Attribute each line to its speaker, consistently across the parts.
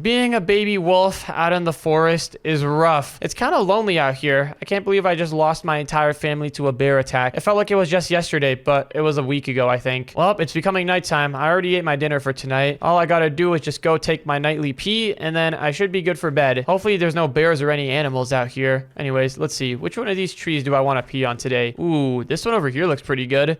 Speaker 1: Being a baby wolf out in the forest is rough. It's kind of lonely out here. I can't believe I just lost my entire family to a bear attack. It felt like it was just yesterday, but it was a week ago, I think. Well, it's becoming nighttime. I already ate my dinner for tonight. All I gotta do is just go take my nightly pee, and then I should be good for bed. Hopefully there's no bears or any animals out here. Anyways, let's see. Which one of these trees do I want to pee on today? Ooh, this one over here looks pretty good.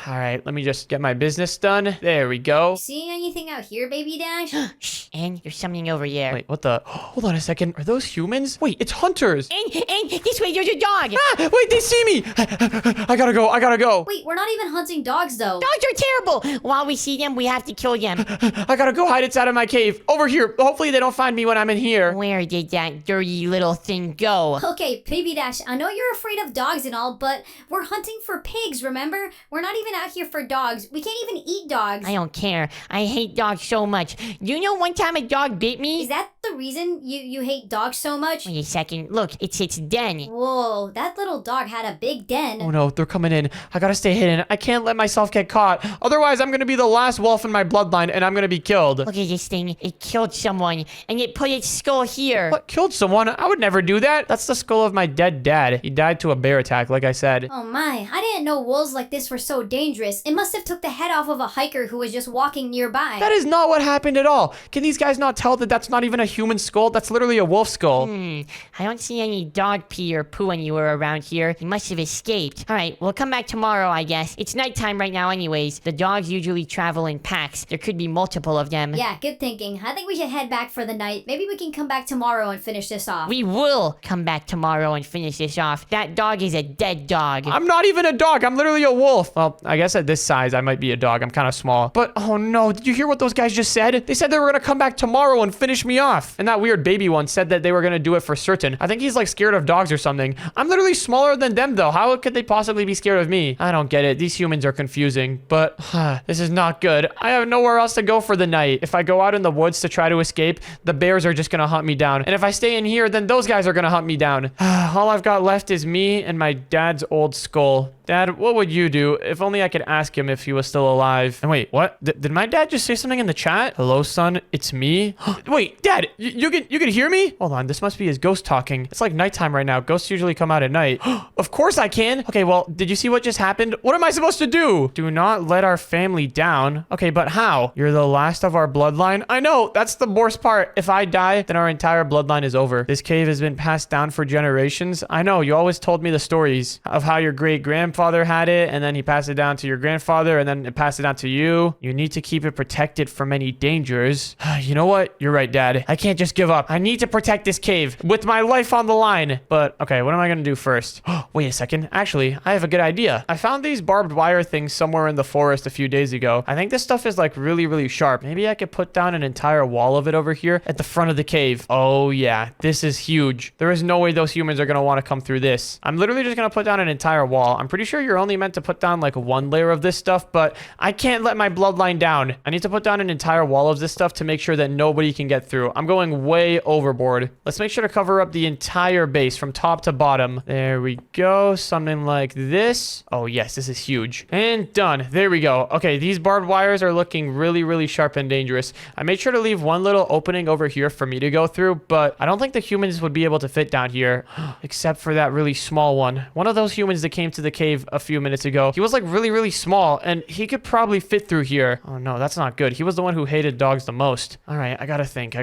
Speaker 1: All right, let me just get my business done. There we go.
Speaker 2: Seeing anything out here, Baby Dash?
Speaker 3: Shh, and there's something over there.
Speaker 1: Wait, what the? Hold on a second. Are those humans? Wait, it's hunters.
Speaker 3: And this way, there's a dog.
Speaker 1: Ah, wait, they see me. I gotta go. I gotta go.
Speaker 2: Wait, we're not even hunting dogs, though.
Speaker 3: Dogs are terrible. While we see them, we have to kill them.
Speaker 1: I gotta go hide inside of my cave. Over here. Hopefully they don't find me when I'm in here.
Speaker 3: Where did that dirty little thing go?
Speaker 2: Okay, Baby Dash, I know you're afraid of dogs and all, but we're hunting for pigs, remember? We're not even out here for dogs. We can't even eat dogs.
Speaker 3: I don't care. I hate dogs so much. You know one time a dog bit me?
Speaker 2: Is that the reason you hate dogs so much?
Speaker 3: Wait a second. Look, it's its den.
Speaker 2: Whoa, that little dog had a big den.
Speaker 1: Oh no, they're coming in. I gotta stay hidden. I can't let myself get caught. Otherwise, I'm gonna be the last wolf in my bloodline and I'm gonna be killed.
Speaker 3: Look at this thing. It killed someone, and it put its skull here.
Speaker 1: What? Killed someone? I would never do that. That's the skull of my dead dad. He died to a bear attack, like I said.
Speaker 2: Oh my, I didn't know wolves like this were so dangerous. It must have took the head off of a hiker who was just walking nearby.
Speaker 1: That is not what happened at all. Can these guys not tell that that's not even a human skull? That's literally a wolf skull.
Speaker 3: I don't see any dog pee or poo anywhere around here. He must have escaped. All right, we'll come back tomorrow, I guess. It's nighttime right now anyways. The dogs usually travel in packs. There could be multiple of them.
Speaker 2: Yeah, good thinking. I think we should head back for the night. Maybe we can come back tomorrow and finish this off.
Speaker 3: We will come back tomorrow and finish this off. That dog is a dead dog.
Speaker 1: I'm not even a dog. I'm literally a wolf. Well, I guess at this size, I might be a dog. I'm kind of small. But, oh no, did you hear what those guys just said? They said they were going to come back tomorrow and finish me off. And that weird baby one said that they were going to do it for certain. I think he's like scared of dogs or something. I'm literally smaller than them though. How could they possibly be scared of me? I don't get it. These humans are confusing. But, this is not good. I have nowhere else to go for the night. If I go out in the woods to try to escape, the bears are just going to hunt me down. And if I stay in here, then those guys are going to hunt me down. All I've got left is me and my dad's old skull. Dad, what would you do? If only I could ask him if he was still alive. And wait, what? Did my dad just say something in the chat? Hello, son. It's me. Wait, Dad, you can hear me? Hold on, this must be his ghost talking. It's like nighttime right now. Ghosts usually come out at night. Of course I can. Okay, well, did you see what just happened? What am I supposed to do? Do not let our family down. Okay, but how? You're the last of our bloodline? I know, that's the worst part. If I die, then our entire bloodline is over. This cave has been passed down for generations. I know, you always told me the stories of how your great-grandfather had it, and then he passed it down to your grandfather, and then it passed it down to you. You need to keep it protected from any dangers. You know what? You're right, Dad. I can't just give up. I need to protect this cave with my life on the line. But, okay, what am I gonna do first? Wait a second. Actually, I have a good idea. I found these barbed wire things somewhere in the forest a few days ago. I think this stuff is like really, really sharp. Maybe I could put down an entire wall of it over here at the front of the cave. Oh yeah, this is huge. There is no way those humans are gonna want to come through this. I'm literally just gonna put down an entire wall. I'm pretty sure you're only meant to put down like one layer of this stuff, but I can't let my bloodline down. I need to put down an entire wall of this stuff to make sure that nobody can get through. I'm going way overboard. Let's make sure to cover up the entire base from top to bottom. There we go. Something like this. Oh yes, this is huge. And done. There we go. Okay, these barbed wires are looking really, really sharp and dangerous. I made sure to leave one little opening over here for me to go through, but I don't think the humans would be able to fit down here, except for that really small one. One of those humans that came to the cave a few minutes ago, he was like really, really small, and he could probably fit through here. Oh no, that's not good. He was the one who hated dogs the most. All right, I gotta think.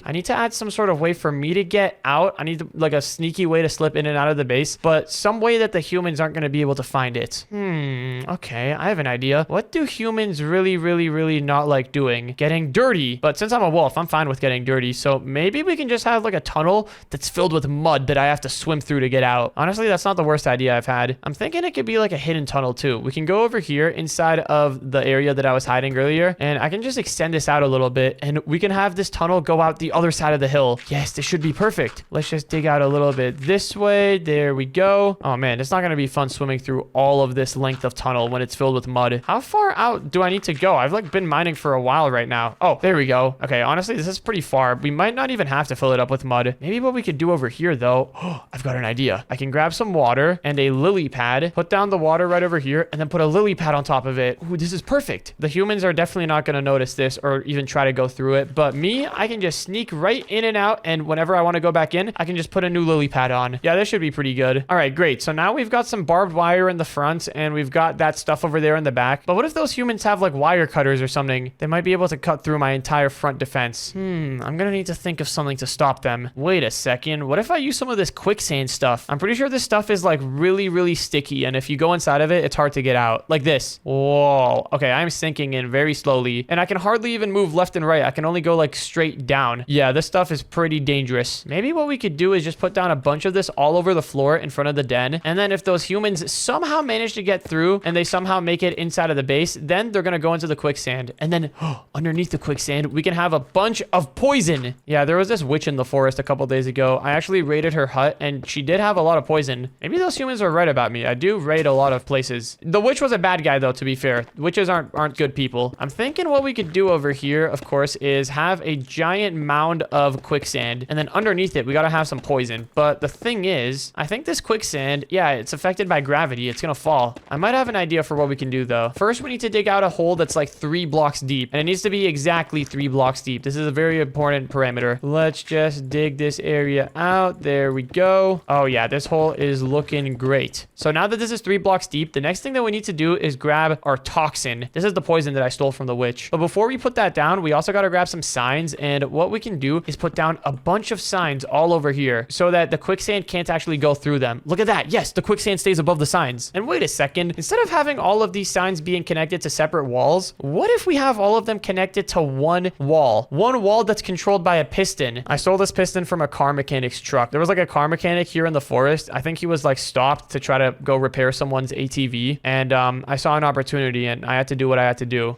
Speaker 1: I need to add some sort of way for me to get out. I need like a sneaky way to slip in and out of the base, but some way that the humans aren't gonna be able to find it. Okay, I have an idea. What do humans really, really, really not like doing? Getting dirty. But since I'm a wolf, I'm fine with getting dirty, so maybe we can just have like a tunnel that's filled with mud that I have to swim through to get out. Honestly, that's not the worst idea I've had. I'm thinking it could be like a hidden tunnel too. We can go over here inside of the area that I was hiding earlier, and I can just extend this out a little bit, and we can have this tunnel go out the other side of the hill. Yes, this should be perfect. Let's just dig out a little bit this way. There we go. Oh man, it's not gonna be fun swimming through all of this length of tunnel when it's filled with mud. How far out do I need to go? I've like been mining for a while right now. Oh, there we go. Okay, honestly, this is pretty far. We might not even have to fill it up with mud. Maybe what we could do over here though, I've got an idea. I can grab some water and a lily pad, put down the water right over here, and then put a lily pad on top of it. Ooh, this is perfect. The humans are definitely not gonna notice this or even try to go through it, but me, I can just sneak sneak right in and out, and whenever I want to go back in, I can just put a new lily pad on. Yeah, this should be pretty good. All right, great. So now we've got some barbed wire in the front, and we've got that stuff over there in the back. But what if those humans have like wire cutters or something? They might be able to cut through my entire front defense. I'm gonna need to think of something to stop them. Wait a second. What if I use some of this quicksand stuff? I'm pretty sure this stuff is like really, really sticky, and if you go inside of it, it's hard to get out. Like this. Whoa. Okay, I'm sinking in very slowly, and I can hardly even move left and right. I can only go like straight down. Yeah, this stuff is pretty dangerous. Maybe what we could do is just put down a bunch of this all over the floor in front of the den, and then if those humans somehow manage to get through and they somehow make it inside of the base, then they're gonna go into the quicksand, and then underneath the quicksand we can have a bunch of poison. Yeah, there was this witch in the forest a couple days ago. I actually raided her hut, and she did have a lot of poison. Maybe those humans are right about me. I do raid a lot of places. The witch was a bad guy though, to be fair. Witches aren't good people. I'm thinking what we could do over here, of course, is have a giant mound of quicksand, and then underneath it we gotta have some poison. But the thing is, I think this quicksand, yeah, it's affected by gravity. It's gonna fall. I might have an idea for what we can do though. First, we need to dig out a hole that's like 3 blocks deep, and it needs to be exactly 3 blocks deep. This is a very important parameter. Let's just dig this area out. There we go. Oh yeah, this hole is looking great. So now that this is 3 blocks deep, the next thing that we need to do is grab our toxin. This is the poison that I stole from the witch. But before we put that down, we also got to grab some signs, and what we can do is put down a bunch of signs all over here so that the quicksand can't actually go through them. Look at that. Yes, the quicksand stays above the signs. And wait a second, instead of having all of these signs being connected to separate walls, what if we have all of them connected to one wall? One wall that's controlled by a piston. I stole this piston from a car mechanic's truck. There was like a car mechanic here in the forest. I think he was like stopped to try to go repair someone's ATV, and I saw an opportunity and I had to do what I had to do.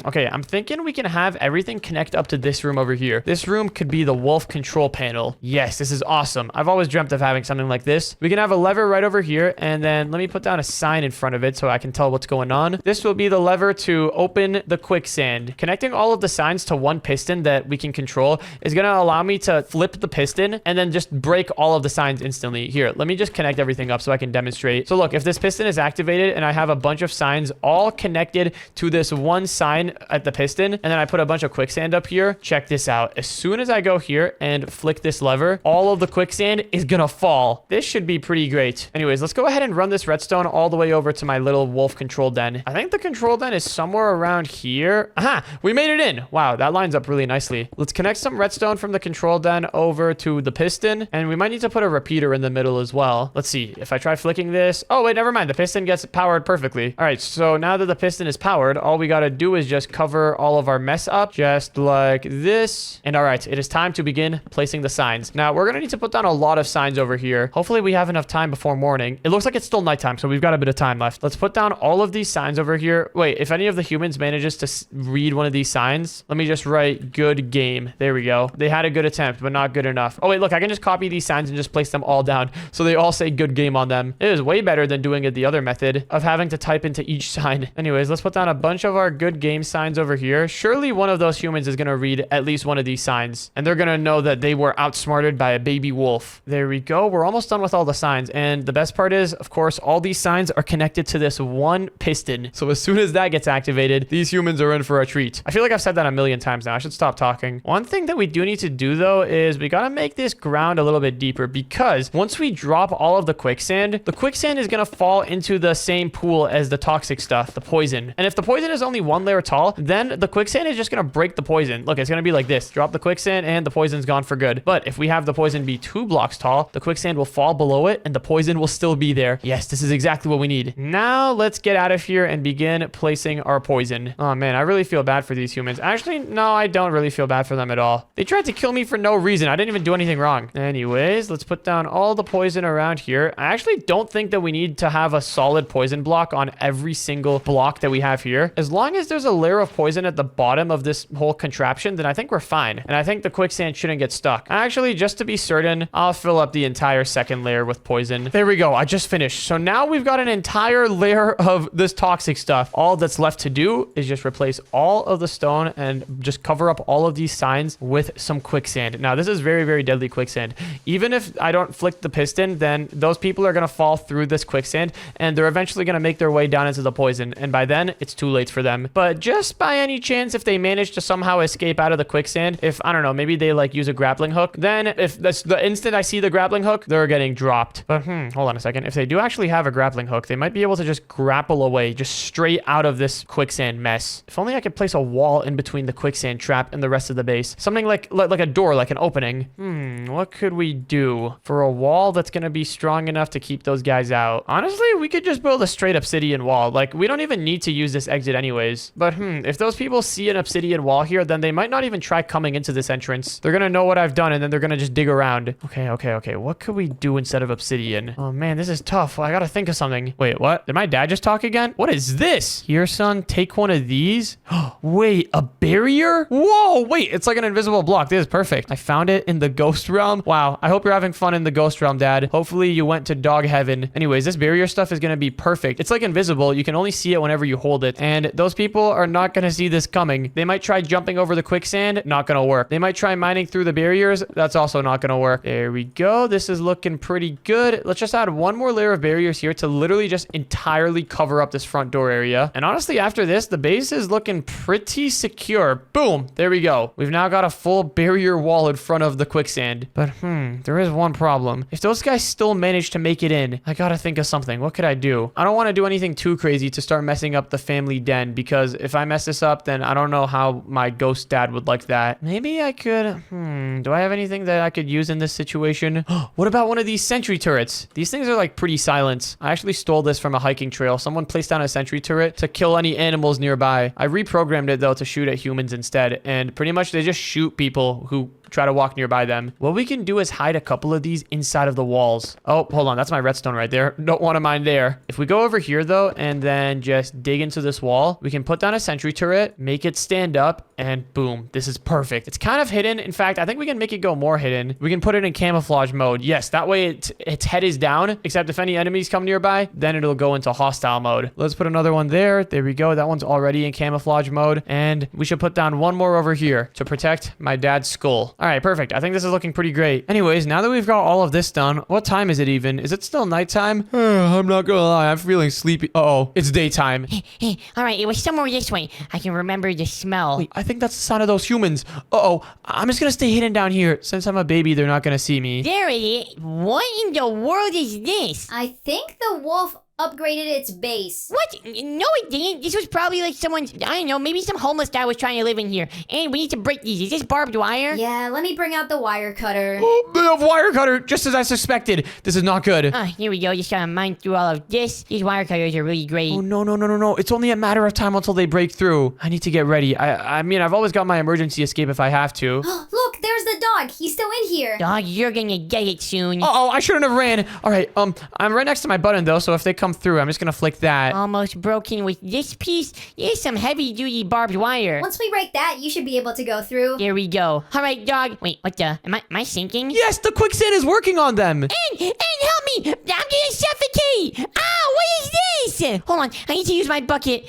Speaker 1: Okay, I'm thinking we can have everything connect up to this room over here. This room could be the wolf control panel. Yes, this is awesome. I've always dreamt of having something like this. We can have a lever right over here, and then let me put down a sign in front of it so I can tell what's going on. This will be the lever to open the quicksand. Connecting all of the signs to one piston that we can control is going to allow me to flip the piston and then just break all of the signs instantly. Here, let me just connect everything up so I can demonstrate. So look, if this piston is activated and I have a bunch of signs all connected to this one sign at the piston, and then I put a bunch of quicksand up here, check this out. As soon as I go here and flick this lever, all of the quicksand is gonna fall. This should be pretty great. Anyways, let's go ahead and run this redstone all the way over to my little wolf control den. I think the control den is somewhere around here. Aha, we made it in. Wow, that lines up really nicely. Let's connect some redstone from the control den over to the piston, and we might need to put a repeater in the middle as well. Let's see if I try flicking this. Oh wait, never mind. The piston gets powered perfectly. All right, so now that the piston is powered, all we gotta do is just cover all of our mess up just like this. And all right, it is time to begin placing the signs. Now we're gonna need to put down a lot of signs over here. Hopefully we have enough time before morning. It looks like it's still nighttime, so we've got a bit of time left. Let's put down all of these signs over here. Wait, if any of the humans manages to read one of these signs, let me just write good game. There we go. They had a good attempt, but not good enough. Oh wait, look, I can just copy these signs and just place them all down so they all say good game on them. It is way better than doing it the other method of having to type into each sign. Anyways, let's put down a bunch of our good game signs over here. Surely one of those humans is gonna read at least one of these signs, and they're gonna know that they were outsmarted by a baby wolf. There we go. We're almost done with all the signs, and the best part is, of course, all these signs are connected to this one piston. So as soon as that gets activated, these humans are in for a treat. I feel like I've said that a million times now. I should stop talking. One thing that we do need to do though is we gotta make this ground a little bit deeper, because once we drop all of the quicksand is gonna fall into the same pool as the toxic stuff, the poison. And if the poison is only 1 layer tall, then the quicksand is just gonna break the poison. Look, it's gonna be like this. Drop the quicksand and the poison's gone for good. But if we have the poison be 2 blocks tall, the quicksand will fall below it and the poison will still be there. Yes, this is exactly what we need. Now let's get out of here and begin placing our poison. Oh man, I really feel bad for these humans. Actually, no, I don't really feel bad for them at all. They tried to kill me for no reason. I didn't even do anything wrong. Anyways, let's put down all the poison around here. I actually don't think that we need to have a solid poison block on every single block that we have here. As long as there's a layer of poison at the bottom of this whole contraption, then I think we're fine. And I think the quicksand shouldn't get stuck. Actually, just to be certain, I'll fill up the entire second layer with poison. There we go. I just finished. So now we've got an entire layer of this toxic stuff. All that's left to do is just replace all of the stone and just cover up all of these signs with some quicksand. Now, this is very, very deadly quicksand. Even if I don't flick the piston, then those people are going to fall through this quicksand and they're eventually going to make their way down into the poison. And by then, it's too late for them. But just by any chance, if they manage to somehow escape out of the quicksand, if I don't know, maybe they like use a grappling hook, then if that's the instant I see the grappling hook, they're getting dropped. But hold on a second. If they do actually have a grappling hook, they might be able to just grapple away just straight out of this quicksand mess. If only I could place a wall in between the quicksand trap and the rest of the base. Something like a door, like an opening. What could we do for a wall that's gonna be strong enough to keep those guys out? Honestly, we could just build a straight obsidian wall. Like, we don't even need to use this exit anyways. But if those people see an obsidian wall here, then they might not even try coming into this entrance. They're gonna know what I've done, and then they're gonna just dig around. Okay. What could we do instead of obsidian? Oh man, this is tough. I gotta think of something. Wait, what? Did my dad just talk again? What is this? Here, son, take one of these. Wait, a barrier? Whoa, wait, it's like an invisible block. This is perfect. I found it in the ghost realm. Wow, I hope you're having fun in the ghost realm, Dad. Hopefully you went to dog heaven. Anyways, this barrier stuff is gonna be perfect. It's like invisible. You can only see it whenever you hold it. And those people are not gonna see this coming. They might try jumping over the quicksand. Not gonna work. They might try mining through the barriers. That's also not gonna work. There we go. This is looking pretty good. Let's just add one more layer of barriers here to literally just entirely cover up this front door area. And honestly, after this, the base is looking pretty secure. Boom. There we go. We've now got a full barrier wall in front of the quicksand. But there is one problem. If those guys still manage to make it in, I gotta think of something. What could I do? I don't want to do anything too crazy to start messing up the family den, because if I mess this up, then I don't know how my ghost dad would like that. Maybe I could, do I have anything that I could use in this situation? What about one of these sentry turrets? These things are like pretty silent. I actually stole this from a hiking trail. Someone placed down a sentry turret to kill any animals nearby. I reprogrammed it though to shoot at humans instead, and pretty much they just shoot people who try to walk nearby them. What we can do is hide a couple of these inside of the walls. Oh, hold on. That's my redstone right there. Don't want to mine there. If we go over here though, and then just dig into this wall, we can put down a sentry turret, make it stand up, and boom, this is perfect. It's kind of hidden. In fact, I think we can make it go more hidden. We can put it in camouflage mode. Yes, that way its head is down, except if any enemies come nearby, then it'll go into hostile mode. Let's put another one there. There we go. That one's already in camouflage mode. And we should put down one more over here to protect my dad's skull. All right, perfect. I think this is looking pretty great. Anyways, now that we've got all of this done, what time is it even? Is it still nighttime? I'm not gonna lie, I'm feeling sleepy. Uh-oh, it's daytime.
Speaker 3: All right, it was somewhere this way. I can remember the smell.
Speaker 1: Wait, I think that's the sound of those humans. Uh-oh, I'm just gonna stay hidden down here. Since I'm a baby, they're not gonna see me.
Speaker 3: There it is. What in the world is this?
Speaker 2: I think the wolf upgraded its base.
Speaker 3: What? No, it didn't. This was probably like someone's, I don't know, maybe some homeless guy was trying to live in here. And we need to break these. Is this barbed wire?
Speaker 2: Yeah, let me bring out the wire cutter.
Speaker 1: Oh, they have wire cutter, just as I suspected. This is not good.
Speaker 3: Here we go. Just gotta mine through all of this. These wire cutters are really great.
Speaker 1: Oh, no. It's only a matter of time until they break through. I need to get ready. I mean, I've always got my emergency escape if I have to.
Speaker 2: Look, there's the dog. He's still in here.
Speaker 3: Dog, you're gonna get it soon.
Speaker 1: Uh-oh, I shouldn't have ran. All right, I'm right next to my button, though, so if they come through, I'm just gonna flick that.
Speaker 3: Almost broken with this piece. Here's some heavy-duty barbed wire.
Speaker 2: Once we break that, you should be able to go through.
Speaker 3: There we go. All right, dog. Wait, what the? Am I sinking?
Speaker 1: Yes, the quicksand is working on them.
Speaker 3: And help me! I'm gonna suffocate! Ow, what is this? Hold on, I need to use my bucket.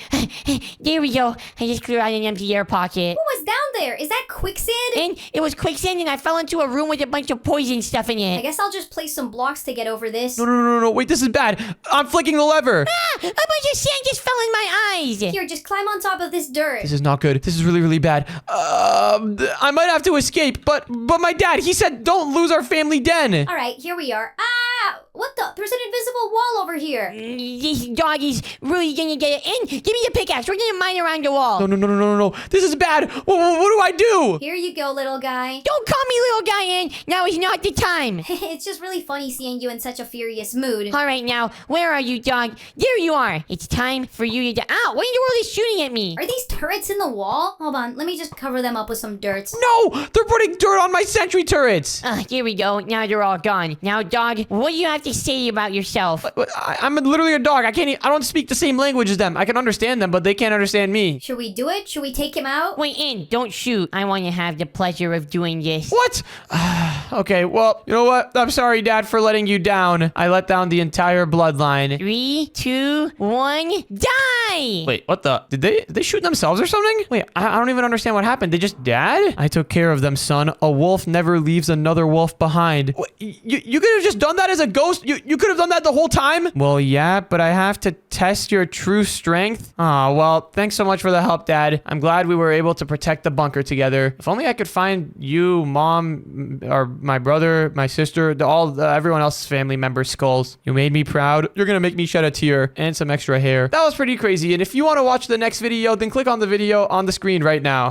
Speaker 3: There we go. I just cleared out an empty air pocket.
Speaker 2: What was down there? Is that quicksand?
Speaker 3: And it was quicksand and I fell into a room with a bunch of poison stuff in
Speaker 2: I
Speaker 3: it.
Speaker 2: guess I'll just place some blocks to get over this.
Speaker 1: No. Wait, this is bad. I'm flicking the lever.
Speaker 3: A bunch of sand just fell in my eyes.
Speaker 2: Here, just climb on top of this dirt.
Speaker 1: This is not good. This is really bad. I might have to escape, but my dad, he said don't lose our family den.
Speaker 2: All right, here we are. Ah! What the? There's an invisible wall over here.
Speaker 3: This dog is really gonna get it in. Give me the pickaxe. We're gonna mine around the wall.
Speaker 1: No. This is bad. What do I do?
Speaker 2: Here you go, little guy.
Speaker 3: Don't call me little guy, in. Now is not the time.
Speaker 2: It's just really funny seeing you in such a furious mood.
Speaker 3: All right, now, where are you, dog? There you are. It's time for you to... Ow, what in the world is shooting at me?
Speaker 2: Are these turrets in the wall? Hold on, let me just cover them up with some dirt.
Speaker 1: No, they're putting dirt on my sentry turrets.
Speaker 3: Here we go. Now they're all gone. Now, dog, what do you have to say about yourself?
Speaker 1: I'm literally a dog. I don't speak the same language as them. I can understand them, but they can't understand me.
Speaker 2: Should we do it? Should we take him out?
Speaker 3: Wait, in. Don't shoot. I want to have the pleasure of doing this.
Speaker 1: What? Okay, well, you know what? I'm sorry, Dad, for letting you down. I let down the entire bloodline.
Speaker 3: 3, 2, 1, die!
Speaker 1: Wait, what the? Did they shoot themselves or something? Wait, I don't even understand what happened. They just died? I took care of them, son. A wolf never leaves another wolf behind. You could have just done that as a ghost You could have done that the whole time? Well, yeah, but I have to test your true strength. Oh, well, thanks so much for the help, Dad. I'm glad we were able to protect the bunker together. If only I could find you, Mom, or my brother, my sister, everyone else's family members' skulls. You made me proud. You're gonna make me shed a tear and some extra hair. That was pretty crazy, and if you want to watch the next video, then click on the video on the screen right now.